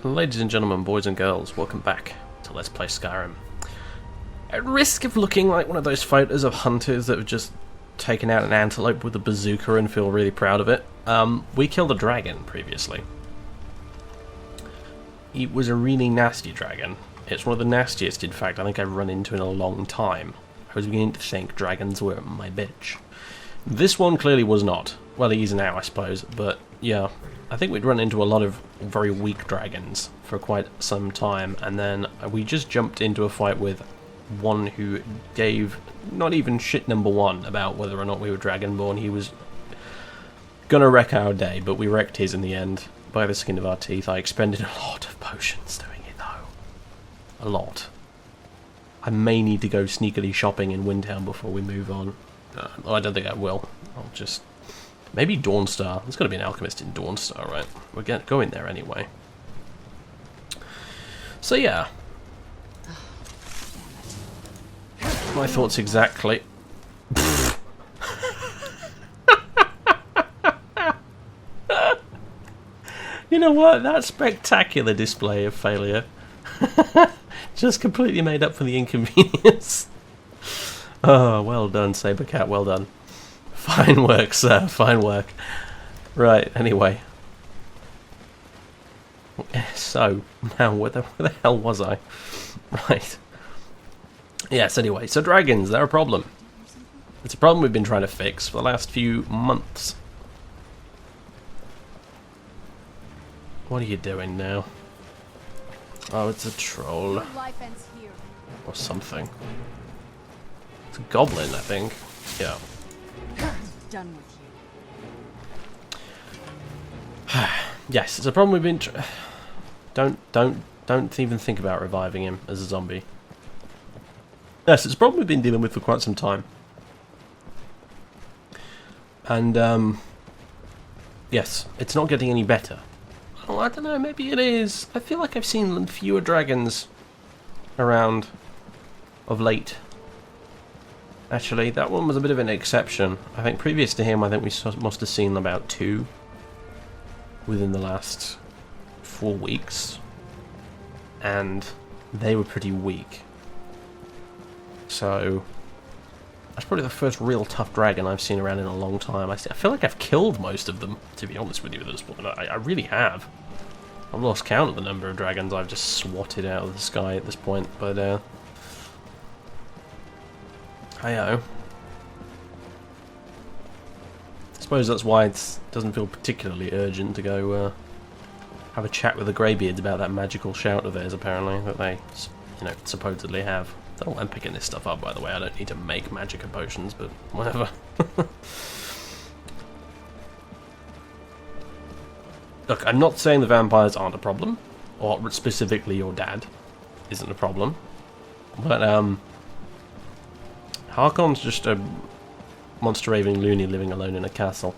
Ladies and gentlemen, boys and girls, welcome back to Let's Play Skyrim. At risk of looking like one of those photos of hunters that have just taken out an antelope with a bazooka and feel really proud of it, we killed a dragon previously. It was a really nasty dragon. It's one of the nastiest, in fact, I think I've run into in a long time. I was beginning to think dragons were my bitch. This one clearly was not. Well, he is now, I suppose, but yeah. I think we'd run into a lot of very weak dragons for quite some time, and then we just jumped into a fight with one who gave not even shit number one about whether or not we were Dragonborn. He was gonna wreck our day, but we wrecked his in the end by the skin of our teeth. I expended a lot of potions doing it, though. A lot. I may need to go sneakily shopping in Windtown before we move on. I don't think I will. I'll just... Maybe Dawnstar. There's got to be an alchemist in Dawnstar, right? We're going there anyway. So yeah. My thoughts exactly. You know what? That spectacular display of failure just completely made up for the inconvenience. Oh, well done, Sabercat, well done. Fine work, sir, fine work. Right, anyway. So, now, where the hell was I? Right. Yes, anyway, so dragons, they're a problem. It's a problem we've been trying to fix for the last few months. What are you doing now? Oh, it's a troll. Or something. It's a goblin, I think. Yeah. Done with you. Yes, it's a problem we've been... Don't even think about reviving him as a zombie. Yes, it's a problem we've been dealing with for quite some time. And, yes, it's not getting any better. Oh, I don't know, maybe it is. I feel like I've seen fewer dragons around of late. Actually, that one was a bit of an exception. I think previous to him, I think we must have seen about 2 within the last 4 weeks. And they were pretty weak. So, that's probably the first real tough dragon I've seen around in a long time. I feel like I've killed most of them, to be honest with you at this point. I really have. I've lost count of the number of dragons I've just swatted out of the sky at this point, but hi-oh. I suppose that's why it doesn't feel particularly urgent to go have a chat with the Greybeards about that magical shout of theirs, apparently, that they, you know, supposedly have. Oh, I'm picking this stuff up, by the way. I don't need to make magica potions, but whatever. Look, I'm not saying the vampires aren't a problem, or specifically your dad isn't a problem, but Harkon's just a monster-raving loony living alone in a castle.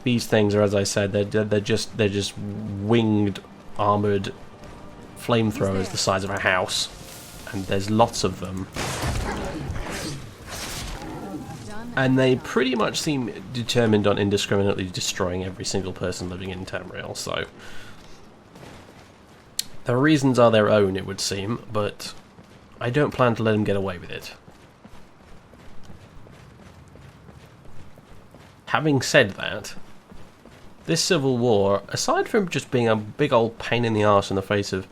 These things are, as I said, they're just winged, armoured flamethrowers the size of a house, and there's lots of them. And they pretty much seem determined on indiscriminately destroying every single person living in Tamriel, so... Their reasons are their own, it would seem, but I don't plan to let them get away with it. Having said that, this civil war, aside from just being a big old pain in the arse in the face of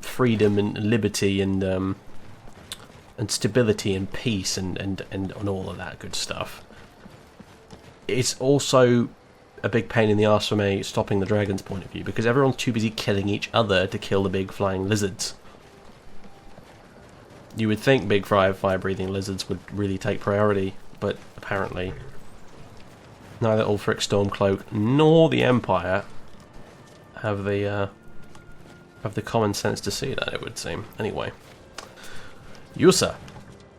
freedom and liberty and stability and peace and all of that good stuff, it's also a big pain in the arse from a stopping the dragons point of view, because everyone's too busy killing each other to kill the big flying lizards. You would think big fire-breathing lizards would really take priority, but apparently neither Ulfric Stormcloak nor the Empire have the common sense to see that, it would seem. Anyway. Yusa.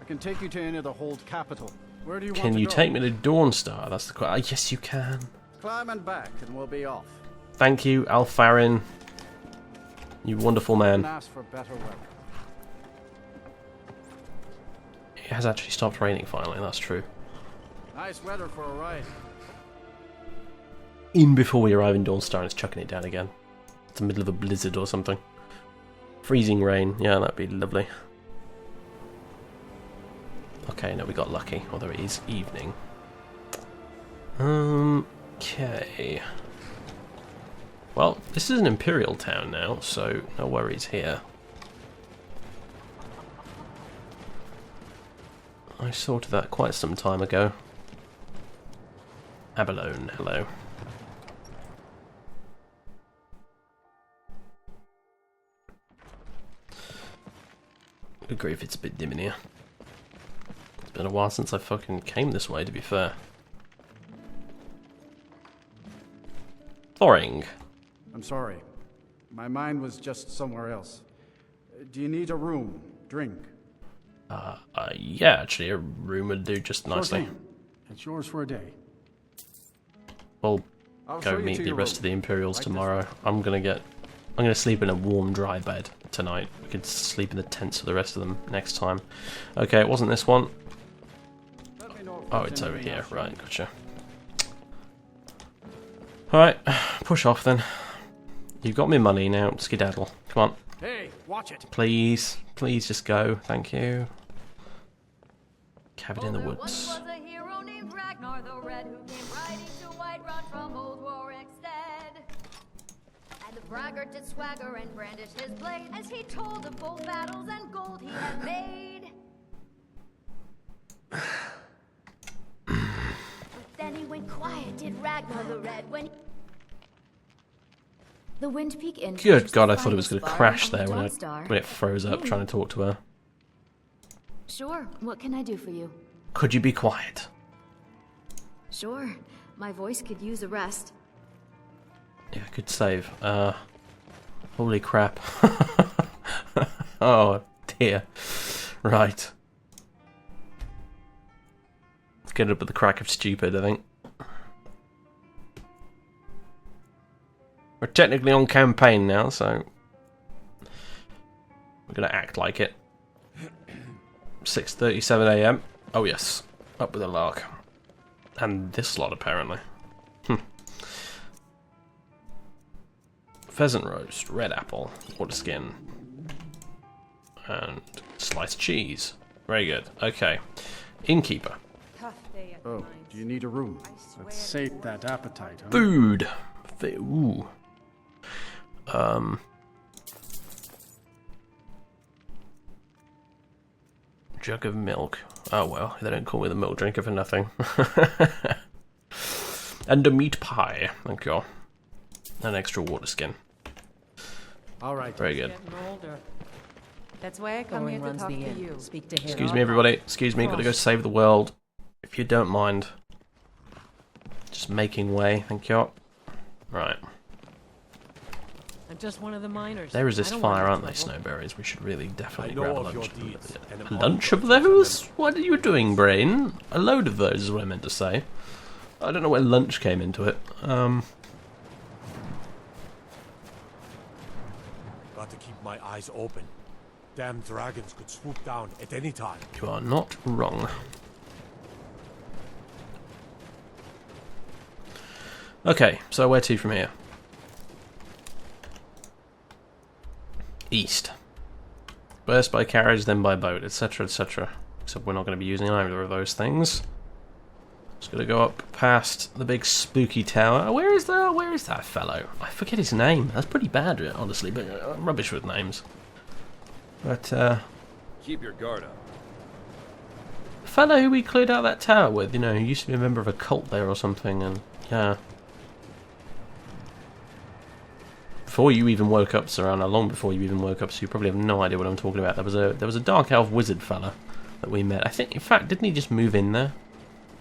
I can take you to any of the hold capital. Where do you want Can to you go? take me to Dawnstar? That's the question. Yes, you can. Climb and back, and we'll be off. Thank you, Alfarin. You wonderful man. Ask for better weather. It has actually stopped raining finally, that's true. Nice weather for a ride. In before we arrive in Dawnstar and it's chucking it down again. It's the middle of a blizzard or something. Freezing rain. Yeah, that'd be lovely. Okay, no, we got lucky. Although it is evening. Okay. Well, this is an imperial town now, so no worries here. I sorted that quite some time ago. Abalone, hello. Good grief, it's a bit dim in here. It's been a while since I fucking came this way, to be fair. Thoring. I'm sorry. My mind was just somewhere else. Do you need a room? Drink? Yeah, actually, a room would do just nicely. Sure thing. It's yours for a day. We'll I'll show go you meet to the your rest room. of the Imperials Like tomorrow. I'm gonna sleep in a warm, dry bed tonight. We could sleep in the tents for the rest of them next time. Okay, it wasn't this one. Let me know if Oh, there's it's over anything here. else you Right, need. gotcha. Alright, push off then. You've got me money now. Skedaddle. Come on. Hey, watch it. Please. Please just go. Thank you. Cabin in the There woods. once was a hero named Ragnar the Red who came riding to Whiterun from old Warwickstead. And the braggart did swagger and brandish his blade as he told of bold battles and gold he had made. But then he went quiet, did Ragnar the Red, when the Wind Peak Inn. Good God, I thought it was going to crash there when it froze up trying to talk to her. Sure, what can I do for you? Could you be quiet? Sure, my voice could use a rest. Yeah, good save. Holy crap. Oh dear. Right. Let's get up at the crack of stupid, I think. We're technically on campaign now, so we're gonna act like it. 6:37 AM. Oh yes, up with a lark. And this lot apparently. Pheasant roast, red apple, water skin, and sliced cheese. Very good. Okay, innkeeper. Oh, do you need a room? Let's sate that appetite, huh? Food. Ooh. Jug of milk. Oh well, they don't call me the milk drinker for nothing. And a meat pie. Thank you. An extra water skin. All right. Very good. Getting older. That's why I come here to talk to you. Speak to him. Excuse me, everybody. Excuse me. Got to go save the world. If you don't mind. Just making way. Thank you. Right. I'm just one of the miners. They resist I don't want fire, any aren't they, trouble. snowberries? We should really definitely I know grab a of your lunch. deeds and am A lunch of unable to those? remember. What are you doing, brain? A load of those is what I meant to say. I don't know where lunch came into it. Got to keep my eyes open. Damn dragons could swoop down at any time. You are not wrong. Okay, so where to from here? East. First by carriage, then by boat, etc, etc. Except we're not going to be using either of those things. Just going to go up past the big spooky tower. Where is that fellow? I forget his name. That's pretty bad, honestly, but I'm rubbish with names. But, Keep your guard up. the fellow who we cleared out that tower with, you know, he used to be a member of a cult there or something, and, yeah. Before you even woke up, Sir, and long before you even woke up, so you probably have no idea what I'm talking about. There was a dark elf wizard fella that we met. I think, in fact, didn't he just move in there?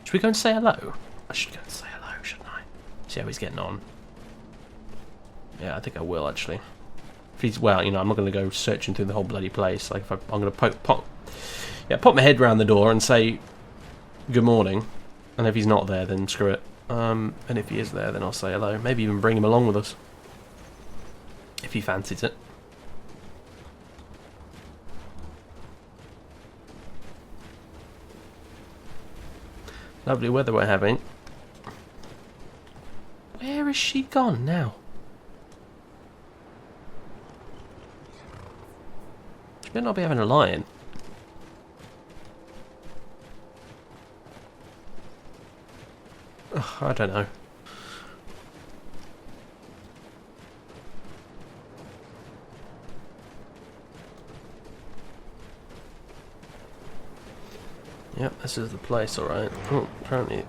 Should we go and say hello? I should go and say hello, shouldn't I? See how he's getting on. Yeah, I think I will, actually. If he's, well, you know, I'm not going to go searching through the whole bloody place. Like, if I'm going to pop my head round the door and say good morning. And if he's not there, then screw it. And if he is there, then I'll say hello. Maybe even bring him along with us. If he fancies it. Lovely weather we're having. Where is she gone now? better not be having a lion. Ugh, I don't know. Yep, this is the place, alright. Oh, apparently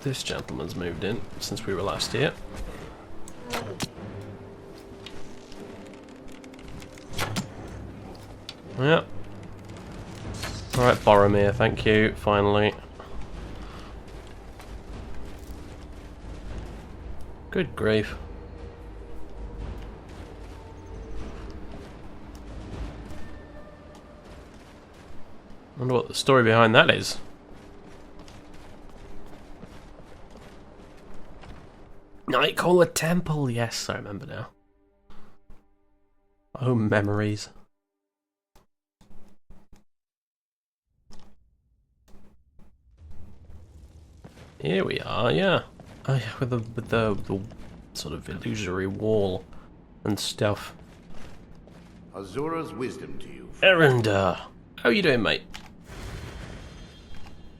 this gentleman's moved in since we were last here. Yep. Alright, Boromir, thank you, finally. Good grief. Wonder what the story behind that is. Nightcaller Temple, yes, I remember now. Oh, memories. Here we are, yeah. Oh, yeah, with the sort of illusory wall and stuff. Azura's wisdom to you. Erendar, how you doing, mate?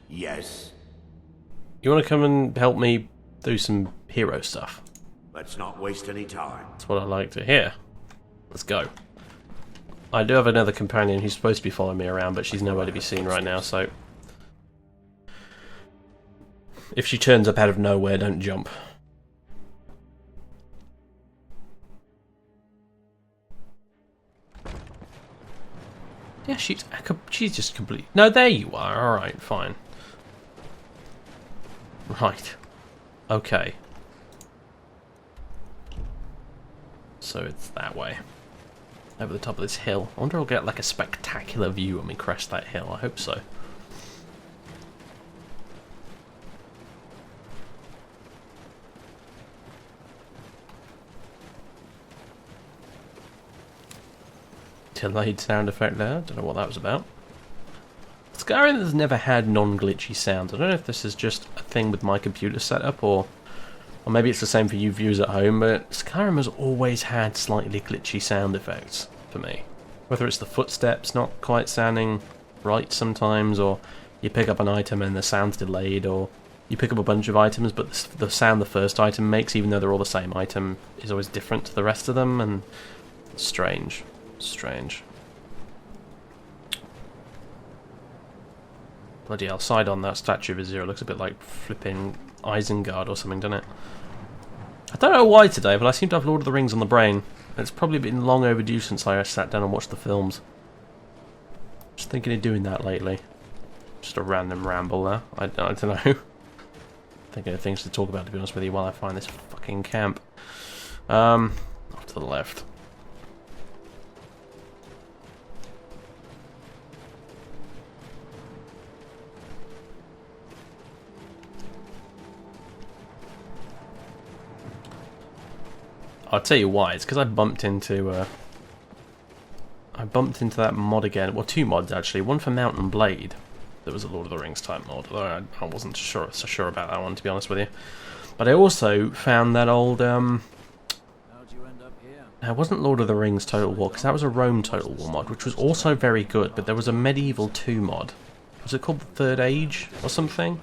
Yes. You want to come and help me do some hero stuff? Let's not waste any time. That's what I like to hear. Let's go. I do have another companion who's supposed to be following me around, but she's nowhere to be seen right now, so... if she turns up out of nowhere, don't jump. Yeah, she's just complete... No, there you are. Alright, fine. Right. Okay. So it's that way. Over the top of this hill. I wonder if I'll get like a spectacular view when we crest that hill. I hope so. Delayed sound effect there. Don't know what that was about. Skyrim has never had non-glitchy sounds. I don't know if this is just a thing with my computer setup or maybe it's the same for you viewers at home, but Skyrim has always had slightly glitchy sound effects for me. Whether it's the footsteps not quite sounding right sometimes, or you pick up an item and the sound's delayed, or you pick up a bunch of items but the sound the first item makes, even though they're all the same item, is always different to the rest of them, and it's strange. Strange. Bloody hell, side on that statue of Azura looks a bit like flipping Isengard or something, doesn't it? I don't know why today, but I seem to have Lord of the Rings on the brain. It's probably been long overdue since I sat down and watched the films. Just thinking of doing that lately. Just a random ramble there. I don't know. Thinking of things to talk about, to be honest with you, while I find this fucking camp. Off to the left. I'll tell you why. It's because I bumped into that mod again. Well, two mods actually. One for Mount and Blade. That was a Lord of the Rings type mod. Although I wasn't so sure about that one, to be honest with you. But I also found that old Now, it wasn't Lord of the Rings Total War, because that was a Rome Total War mod, which was also very good. But there was a Medieval 2 mod. Was it called the Third Age or something?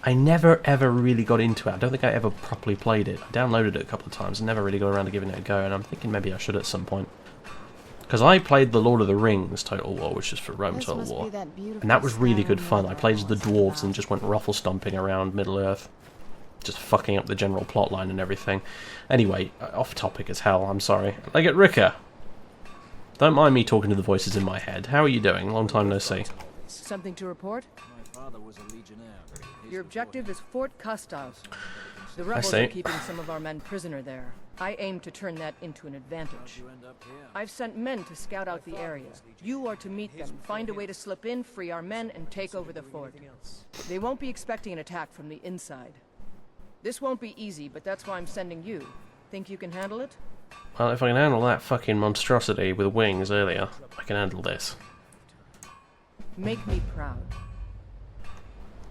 I never ever really got into it. I don't think I ever properly played it. I downloaded it a couple of times and never really got around to giving it a go, and I'm thinking maybe I should at some point. Because I played the Lord of the Rings Total War, which is for Rome Total War, and that was really good fun. I played as the dwarves and just went ruffle stomping around Middle-earth, just fucking up the general plotline and everything. Anyway, off topic as hell, I'm sorry. Legate Ricker! Don't mind me talking to the voices in my head. How are you doing? Long time no see. Something to report? My father was a legionnaire. Your objective is Fort Castav. The rebels are keeping some of our men prisoner there. I aim to turn that into an advantage. I've sent men to scout out the area. You are to meet them, find a way to slip in, free our men, and take over the fort. They won't be expecting an attack from the inside. This won't be easy, but that's why I'm sending you. Think you can handle it? Well, if I can handle that fucking monstrosity with wings earlier, I can handle this. Make me proud.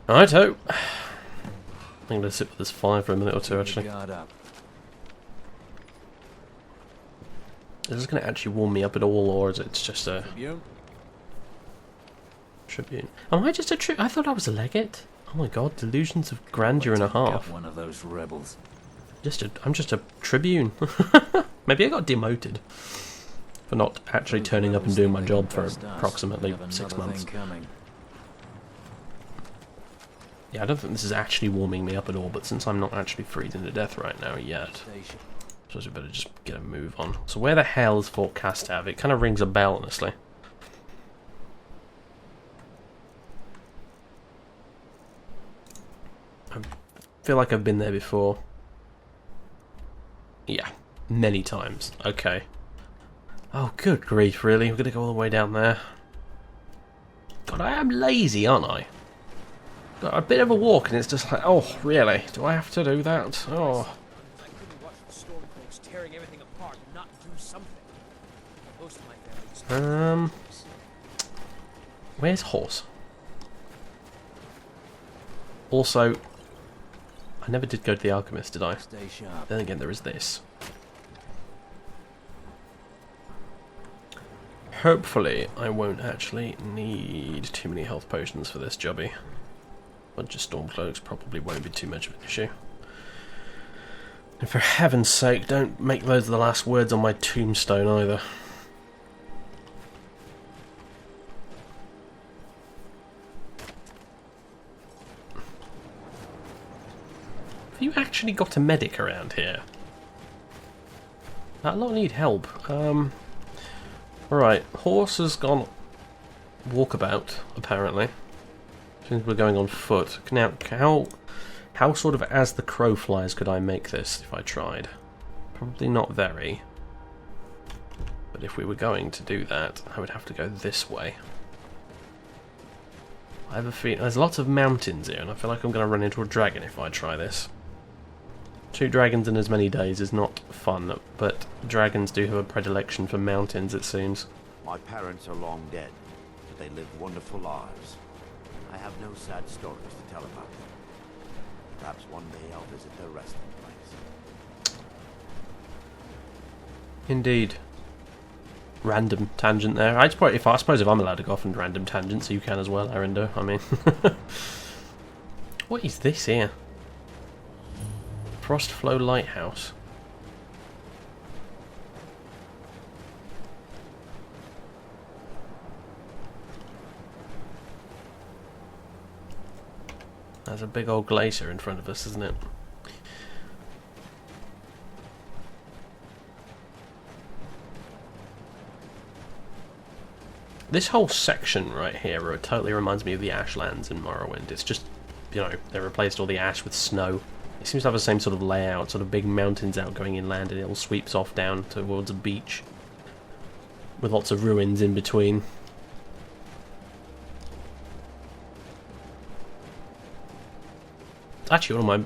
Righto. I'm going to sit with this fire for a minute or two, actually. Is this going to actually warm me up at all, or is it just a tribune? Am I just a I thought I was a legate. Oh my god, delusions of grandeur and a half. One of those rebels. I'm just a tribune. Maybe I got demoted for not actually turning up and doing my job for approximately 6 months. Yeah, I don't think this is actually warming me up at all, but since I'm not actually freezing to death right now yet, I suppose we better just get a move on. So where the hell is Fort Castav? It kind of rings a bell, honestly. I feel like I've been there before. Yeah, many times. Okay. Oh, good grief, really? We're going to go all the way down there. God, I am lazy, aren't I? Got a bit of a walk and it's just like, oh, really? Do I have to do that? Oh. I couldn't watch the stormcloaks tearing everything apart and not do something. Most of my family where's Horse? Also, I never did go to the Alchemist, did I? Stay sharp. Then again, there is this. Hopefully, I won't actually need too many health potions for this jobby. Bunch of Stormcloaks probably won't be too much of an issue. And for heaven's sake, don't make those the last words on my tombstone either. Have you actually got a medic around here? That lot need help. Right, Horse has gone walkabout, apparently. Since we're going on foot. Now, how sort of as the crow flies could I make this if I tried? Probably not very. But if we were going to do that, I would have to go this way. I have a feeling there's lots of mountains here, and I feel like I'm going to run into a dragon if I try this. 2 dragons in as many days is not fun, but dragons do have a predilection for mountains, it seems. My parents are long dead, but they lived wonderful lives. I have no sad stories to tell about them. Perhaps one day I'll visit their resting place. Indeed. Random tangent there. I suppose if I'm allowed to go off on random tangents, you can as well, Arindo. I mean, what is this here? Frostfall Lighthouse. There's a big old glacier in front of us, isn't it? This whole section right here totally reminds me of the Ashlands in Morrowind. It's just, you know, they replaced all the ash with snow. It seems to have the same sort of layout, sort of big mountains out going inland, and it all sweeps off down towards a beach with lots of ruins in between. Actually,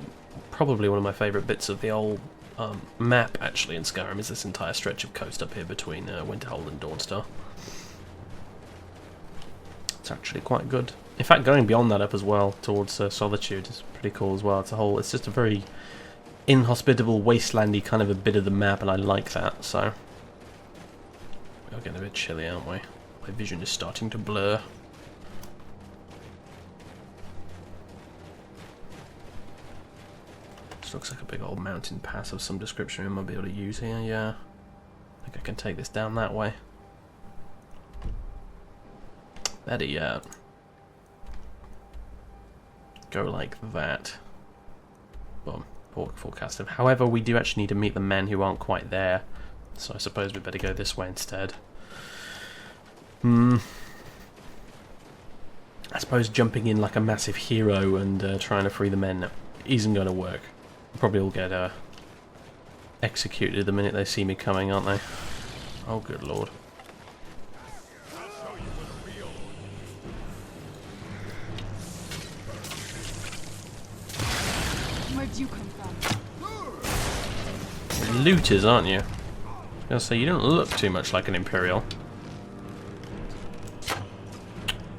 probably one of my favourite bits of the old map, actually, in Skyrim is this entire stretch of coast up here between Winterhold and Dawnstar. It's actually quite good. In fact, going beyond that up as well, towards Solitude, is pretty cool as well. It's just a very inhospitable, wastelandy kind of a bit of the map, and I like that, so... We are getting a bit chilly, aren't we? My vision is starting to blur. This looks like a big old mountain pass of some description we might be able to use here, yeah. I think I can take this down that way. Better yet. Go like that. Boom. Forecasted. However, we do actually need to meet the men who aren't quite there, so I suppose we better go this way instead. I suppose jumping in like a massive hero and trying to free the men isn't going to work. Probably all get executed the minute they see me coming, aren't they? Oh, good lord. Where'd you come from? Looters, aren't you? I was gonna say, you don't look too much like an Imperial.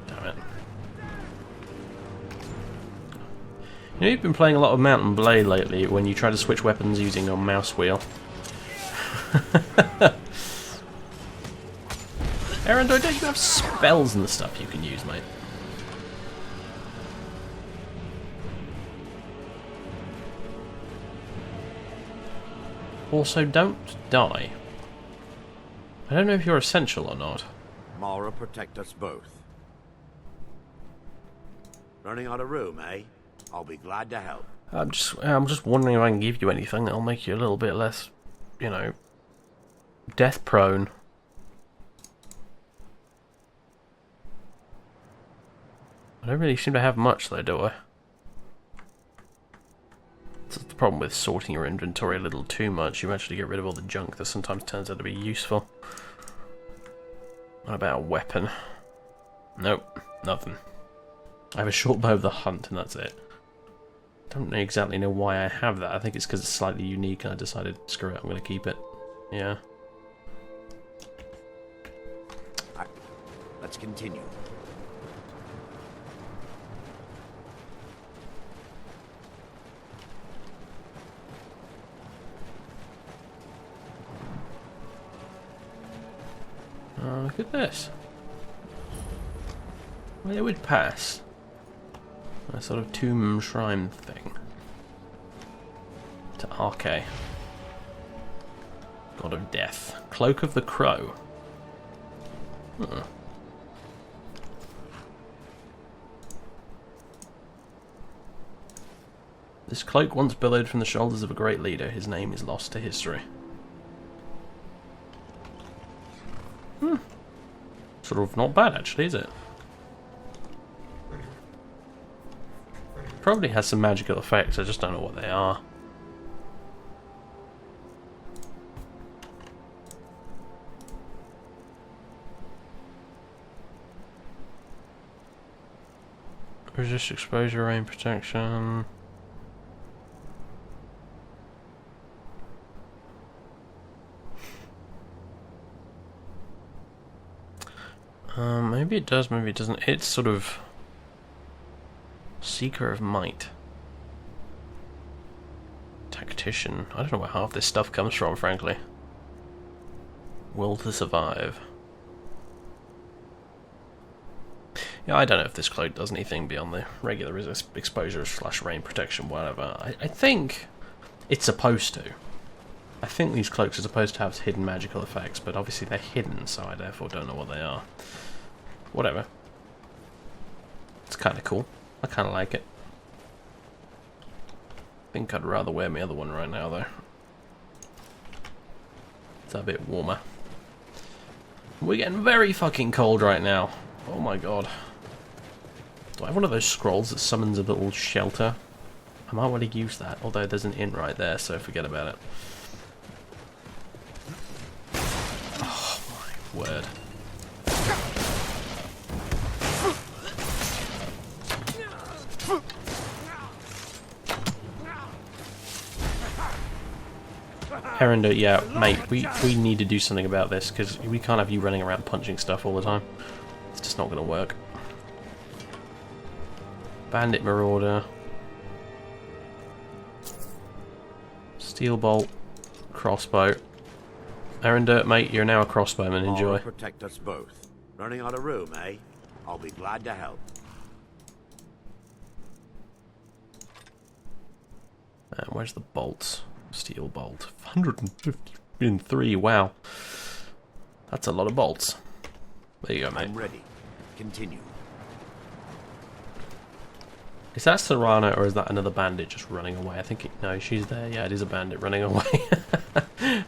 Damn it. You know, you've been playing a lot of Mount and Blade lately when you try to switch weapons using your mouse wheel. Erendor, don't you have spells and stuff you can use, mate? Also, don't die. I don't know if you're essential or not. Mara, protect us both. Running out of room, eh? I'll be glad to help. I'm just wondering if I can give you anything that'll make you a little bit less, you know, death prone. I don't really seem to have much though, do I? That's the problem with sorting your inventory a little too much. You actually get rid of all the junk that sometimes turns out to be useful. What about a weapon? Nope, nothing. I have a short bow of the hunt and that's it. Don't exactly know why I have that. I think it's because it's slightly unique and I decided, screw it, I'm going to keep it. Yeah. Let's continue. Look at this. Well, it would pass. A sort of tomb shrine thing. To Arche. God of Death. Cloak of the Crow. Huh. This cloak once billowed from the shoulders of a great leader. His name is lost to history. Sort of not bad actually, is it? Probably has some magical effects, I just don't know what they are. Resist exposure, rain protection. Maybe it does, maybe it doesn't. It's sort of Seeker of Might. Tactician. I don't know where half this stuff comes from, frankly. Will to survive. Yeah, I don't know if this cloak does anything beyond the regular resist exposure / rain protection, whatever. I think it's supposed to. I think these cloaks are supposed to have hidden magical effects, but obviously they're hidden, so I therefore don't know what they are. Whatever. It's kind of cool. I kind of like it. I think I'd rather wear my other one right now, though. It's a bit warmer. We're getting very fucking cold right now. Oh my god. Do I have one of those scrolls that summons a little shelter? I might want to use that, although there's an inn right there, so forget about it. Oh my word. Erendor, yeah, mate, we need to do something about this, because we can't have you running around punching stuff all the time. It's just not going to work. Bandit Marauder. Steel Bolt. Crossbow. Erendor, mate, you're now a crossbowman, enjoy. Protect us both. Running out of room, eh? I'll be glad to help. And where's the bolts? Steel bolt. 153, wow. That's a lot of bolts. There you go, mate. I'm ready. Continue. Is that Serana or is that another bandit just running away? I think no, she's there. Yeah, it is a bandit running away.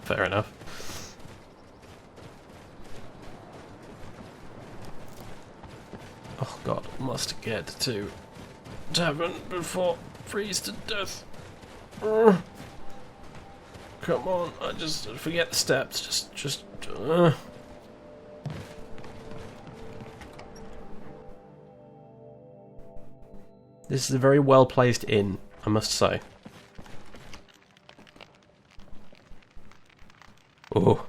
Fair enough. Oh god, must get to tavern before freeze to death. Come on, I just forget the steps. Just. This is a very well placed inn, I must say. Oh.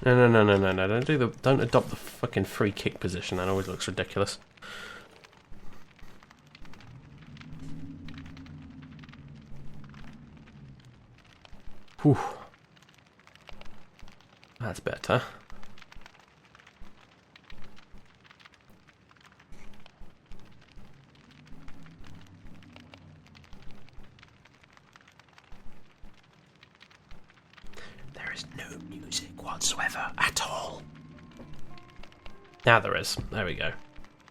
No! Don't adopt the fucking free kick position. That always looks ridiculous. Whew. That's better. is no music whatsoever at all. Now there is. There we go.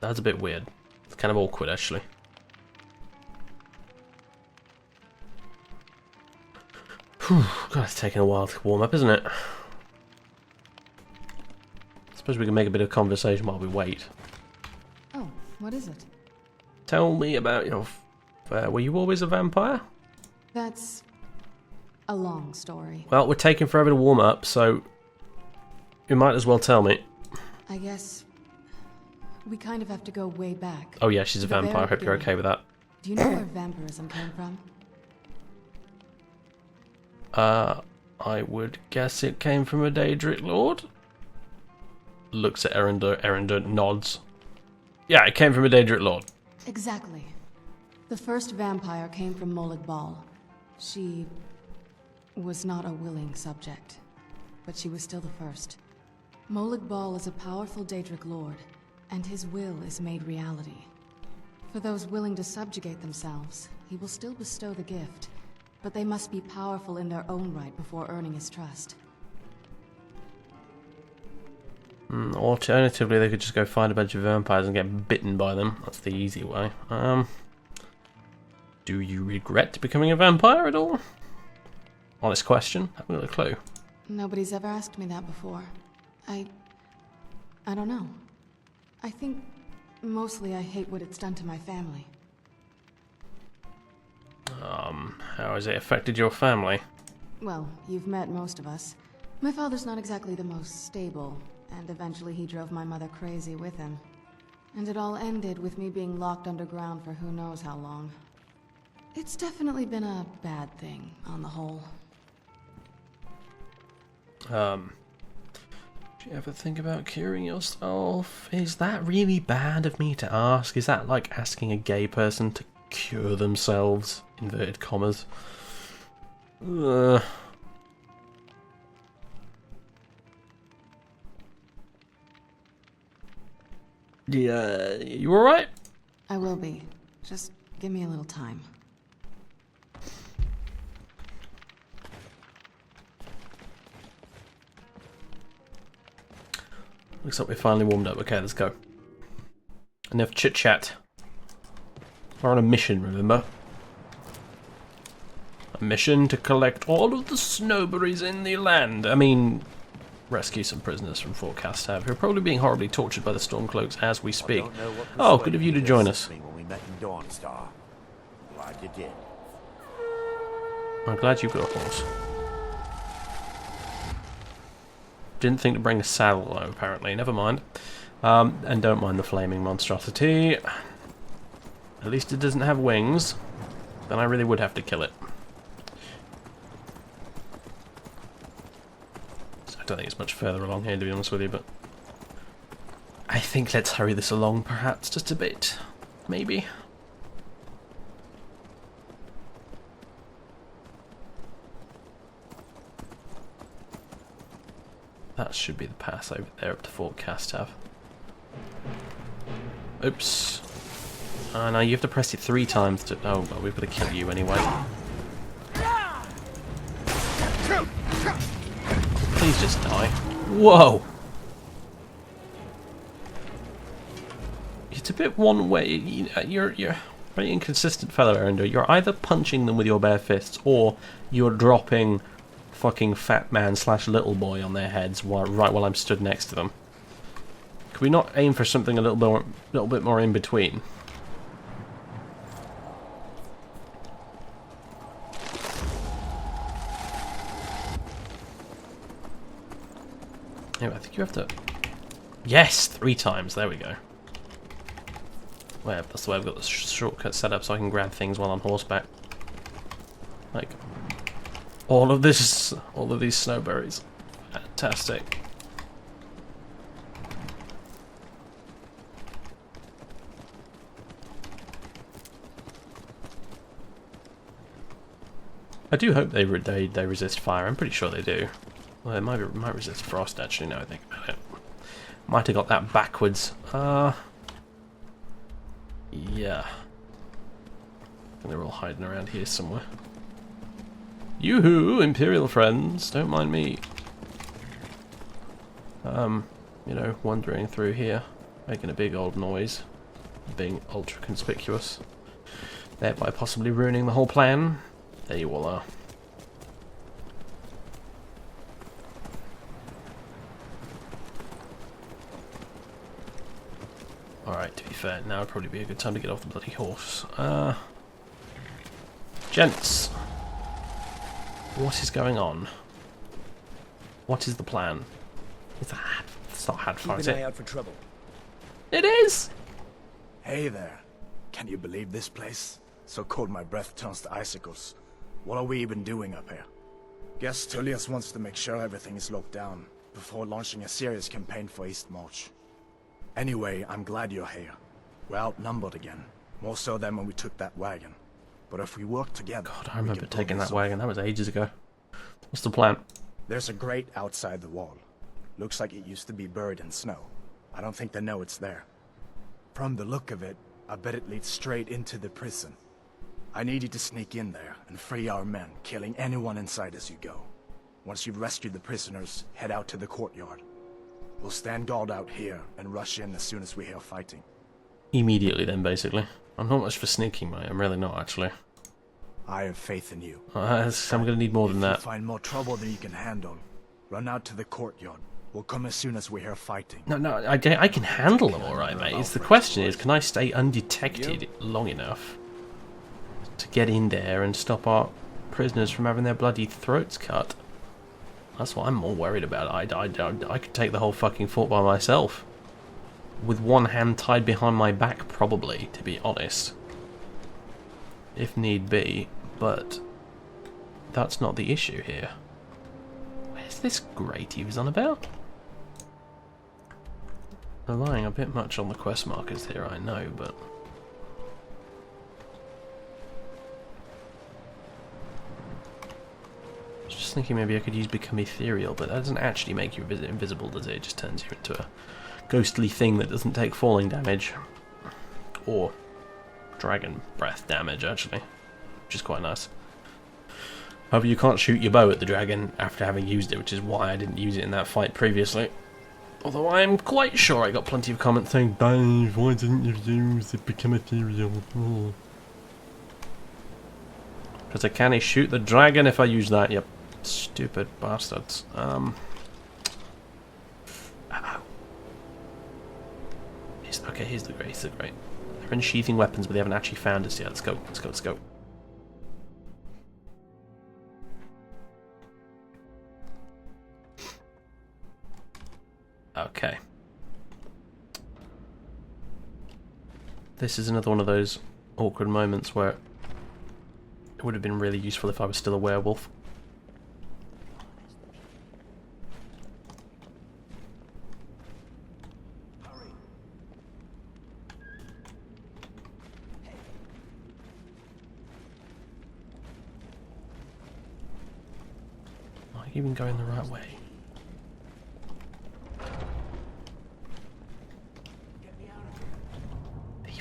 That's a bit weird. It's kind of awkward, actually. Whew, God, it's taking a while to warm up, isn't it? Suppose we can make a bit of conversation while we wait. Oh, what is it? Tell me about your... were you always a vampire? That's a long story. Well, we're taking forever to warm up, so you might as well tell me. I guess we kind of have to go way back. Oh yeah, she's a vampire. I hope you're okay with that. Do you know where vampirism came from? I would guess it came from a Daedric Lord. Looks at Erinder nods. Yeah, it came from a Daedric Lord. Exactly. The first vampire came from Molag Bal. She was not a willing subject, but she was still the first. Molag Bal is a powerful Daedric Lord, and his will is made reality. For those willing to subjugate themselves, he will still bestow the gift, but they must be powerful in their own right before earning his trust. Alternatively, they could just go find a bunch of vampires and get bitten by them. That's the easy way. Do you regret becoming a vampire at all? Honest question. I haven't got a clue. Nobody's ever asked me that before. I don't know. I think mostly I hate what it's done to my family. How has it affected your family? Well, you've met most of us. My father's not exactly the most stable, and eventually he drove my mother crazy with him. And it all ended with me being locked underground for who knows how long. It's definitely been a bad thing, on the whole. Do you ever think about curing yourself? Is that really bad of me to ask? Is that like asking a gay person to cure themselves? Inverted commas. Yeah, you alright? I will be. Just give me a little time. Looks like we finally warmed up. Okay, let's go. Enough chit-chat. We're on a mission, remember? A mission to collect all of the snowberries in the land. I mean, rescue some prisoners from Fort Castav, who are probably being horribly tortured by the Stormcloaks as we speak. Oh, good of you to join us. When we met in Dawnstar. Glad you did. I'm glad you've got a horse. Didn't think to bring a saddle though, apparently. Never mind. And don't mind the flaming monstrosity. At least it doesn't have wings. Then I really would have to kill it. So I don't think it's much further along here, to be honest with you, but I think let's hurry this along, perhaps, just a bit. Maybe. That should be the path over there up to Fort Castav. Oops. No, you have to press it 3 times to... Oh, well, we've got to kill you anyway. Please just die. Whoa! It's a bit one way. You're a very inconsistent fellow, Erinder. You're either punching them with your bare fists, or you're dropping fucking fat man / little boy on their heads right while I'm stood next to them. Could we not aim for something a little bit more in between? Anyway, I think you have to... Yes! 3 times, there we go. Well, that's the way I've got the shortcut set up so I can grab things while on horseback. Like... all of these snowberries. Fantastic. I do hope they resist fire. I'm pretty sure they do. Well, they might resist frost, actually, now I think about it. Might have got that backwards. Yeah. I think they're all hiding around here somewhere. Yoo-hoo, Imperial friends, don't mind me. You know, wandering through here, making a big old noise, being ultra conspicuous, thereby possibly ruining the whole plan. There you all are. Alright, to be fair, now would probably be a good time to get off the bloody horse. Gents, what is going on? What is the plan? It's not Hearthfire, is Keep an eye it? out for trouble. It is! Hey there. Can you believe this place? So cold my breath turns to icicles. What are we even doing up here? Guess Tullius wants to make sure everything is locked down before launching a serious campaign for East March. Anyway, I'm glad you're here. We're outnumbered again. More so than when we took that wagon. But if we work together... God, I remember taking that wagon. That was ages ago. What's the plan? There's a grate outside the wall. Looks like it used to be buried in snow. I don't think they know it's there. From the look of it, I bet it leads straight into the prison. I need you to sneak in there and free our men, killing anyone inside as you go. Once you've rescued the prisoners, head out to the courtyard. We'll stand guard out here and rush in as soon as we hear fighting. Immediately then, basically. I'm not much for sneaking, mate. I'm really not, actually. I have faith in you. I'm going to need more than If that. you find more trouble than you can handle, run out to the courtyard. We'll come as soon as we hear fighting. No, I can handle them alright, mate. The question is, can I stay undetected long enough to get in there and stop our prisoners from having their bloody throats cut? That's what I'm more worried about. I could take the whole fucking fort by myself. With one hand tied behind my back, probably, to be honest. If need be, but that's not the issue here. Where's this grate he was on about? Relying a bit much on the quest markers here, I know, but... I was just thinking maybe I could use Become Ethereal, but that doesn't actually make you invisible, does it? It just turns you into a ghostly thing that doesn't take falling damage. Or dragon breath damage, actually. Which is quite nice. However, you can't shoot your bow at the dragon after having used it, which is why I didn't use it in that fight previously. Although I am quite sure I got plenty of comments saying, Dave, why didn't you use it Become Ethereal? Because I can't shoot the dragon if I use that, yep. Stupid bastards. Here's the grate, They're unsheathing weapons, but they haven't actually found us yet. Let's go, let's go. Okay. This is another one of those awkward moments where it would have been really useful if I was still a werewolf. Am I even going the right way?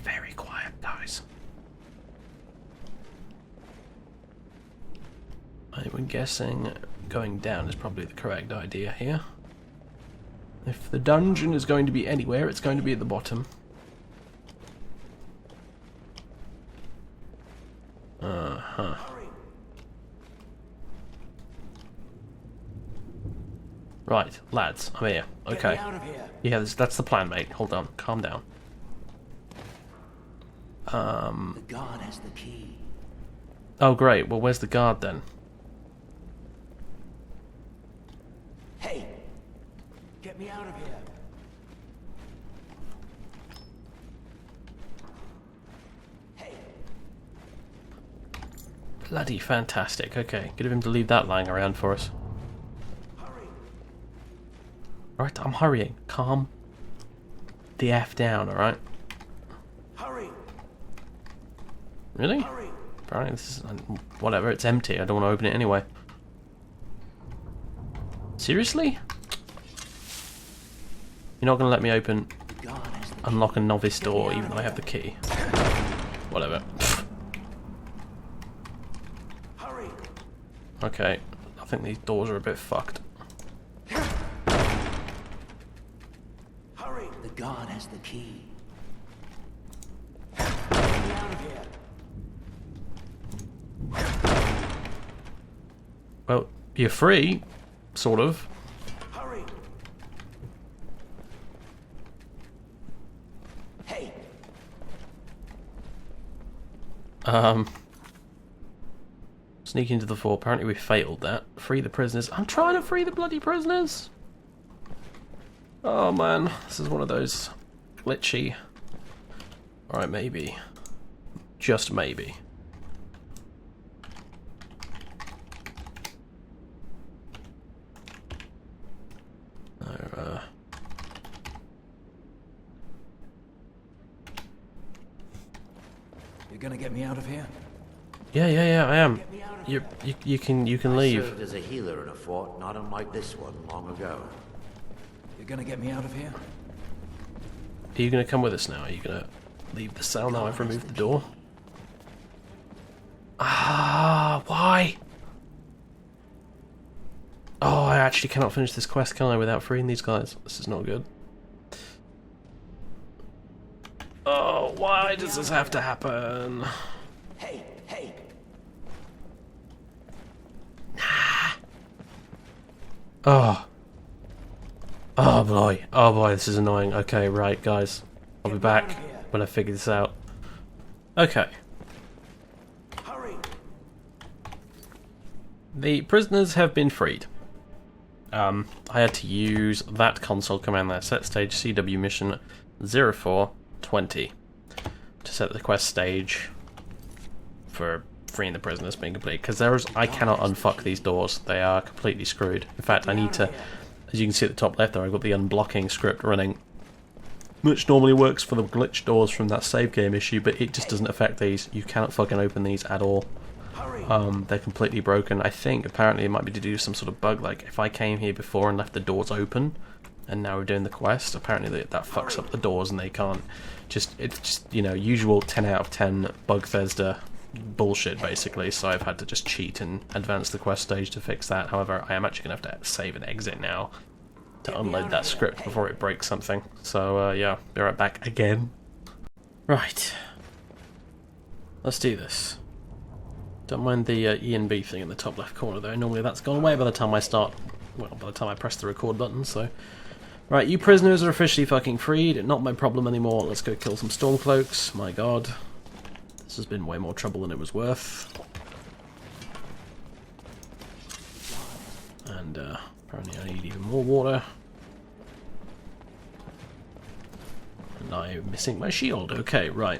Very quiet, guys. I'm guessing going down is probably the correct idea here. If the dungeon is going to be anywhere, it's going to be at the bottom. Uh-huh. Right, lads, I'm here. Okay. Yeah, that's the plan, mate. Hold on, calm down. The guard has the key. Oh, great. Well, where's the guard then? Hey! Get me out of here! Hey! Bloody fantastic. Okay, good of him to leave that lying around for us. Hurry! Right, I'm hurrying. Calm the F down, alright? Hurry! Really? Hurry! Apparently this is... whatever, it's empty. I don't want to open it anyway. Seriously? You're not going to let me unlock a novice door even though I have the key? Whatever. Hurry! Okay, I think these doors are a bit fucked. God has the key. Well, you're free, sort of. Hurry! Hey! Sneak into the fort. Apparently we failed that. Free the prisoners. I'm trying to free the bloody prisoners! Oh man, this is one of those glitchy... Alright, maybe. Just maybe. You're gonna get me out of here? Yeah, I am. You can leave. I served as a healer in a fort not unlike this one long ago. You're gonna get me out of here? Are you gonna come with us now? Are you gonna leave the cell now I've removed the door? Ah, why? Oh, I actually cannot finish this quest, can I, without freeing these guys? This is not good. Oh, why does this have to happen? Hey! Oh. Oh boy, this is annoying. Okay, right, guys. I'll be back when I figure this out. Okay. Hurry! The prisoners have been freed. I had to use that console command there, set stage CW mission 0420 to set the quest stage for freeing the prisoners being complete, because I cannot unfuck these doors. They are completely screwed. In fact, I need to, as you can see at the top left there, I've got the unblocking script running, which normally works for the glitch doors from that save game issue, but it just doesn't affect these. You cannot fucking open these at all. They're completely broken. I think apparently it might be to do some sort of bug, like if I came here before and left the doors open and now we're doing the quest, apparently that fucks up the doors and they can't it's just, you know, usual 10 out of 10 Bugthesda bullshit basically, so I've had to just cheat and advance the quest stage to fix that. However, I am actually going to have to save and exit now to unload that script before it breaks something. So yeah, be right back again. Right. Let's do this. Don't mind the E and B thing in the top left corner though. Normally that's gone away by the time I start, well, by the time I press the record button, so... Right, you prisoners are officially fucking freed. Not my problem anymore. Let's go kill some Stormcloaks. My god. This has been way more trouble than it was worth. And apparently I need even more water. And I'm missing my shield. Okay, right.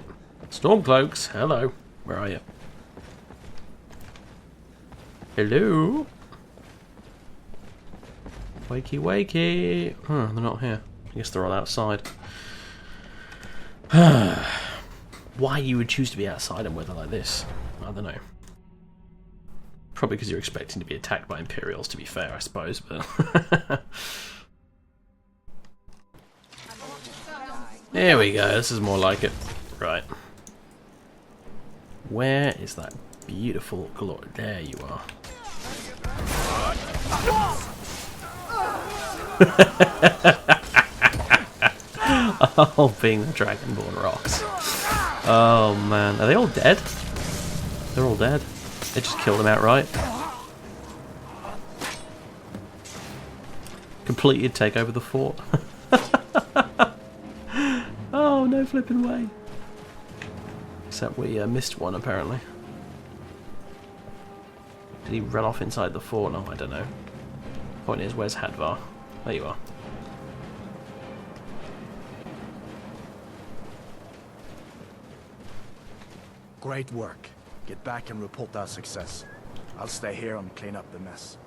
Stormcloaks, hello. Where are you? Hello? Wakey wakey. Oh, they're not here. I guess they're all outside. Why you would choose to be outside in weather like this, I don't know. Probably because you're expecting to be attacked by Imperials, to be fair, I suppose, but... There we go, this is more like it. Right. Where is that beautiful glory? There you are. Oh, being the Dragonborn rocks. Oh man, are they all dead? They're all dead. They just killed them outright. Completed take over the fort. Oh, no flipping way. Except we missed one apparently. Did he run off inside the fort? No, I don't know. Point is, where's Hadvar? There you are. Great work. Get back and report our success. I'll stay here and clean up the mess.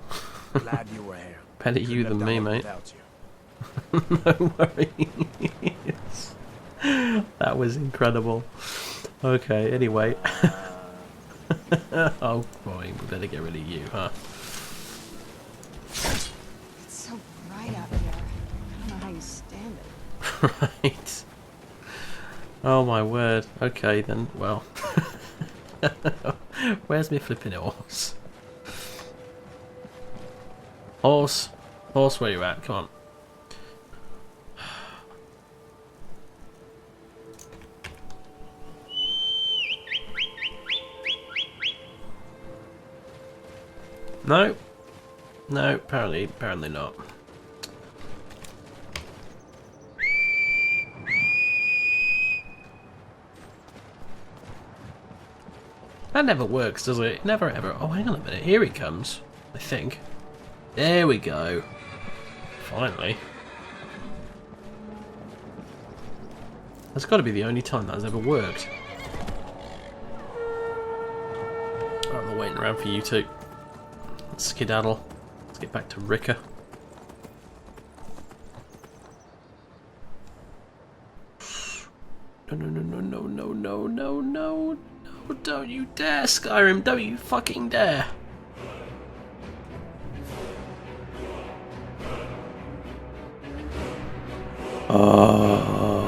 Glad you were here. Better you than me, mate. No worries. That was incredible. Okay, anyway. Oh boy, we better get rid of you, huh? It's so bright out here. I don't know how you stand it. Right. Oh my word. Okay then, well. Where's me flipping horse? Horse, where you at? Come on. No. No, apparently not. That never works, does it? Never ever. Oh, hang on a minute. Here he comes. I think. There we go. Finally. That's got to be the only time that has ever worked. I'm not waiting around for you two. Let's skedaddle. Let's get back to Rika. No, no, no, no, no, no, no, no, no. No, don't you dare, Skyrim. Don't you fucking dare. Oh.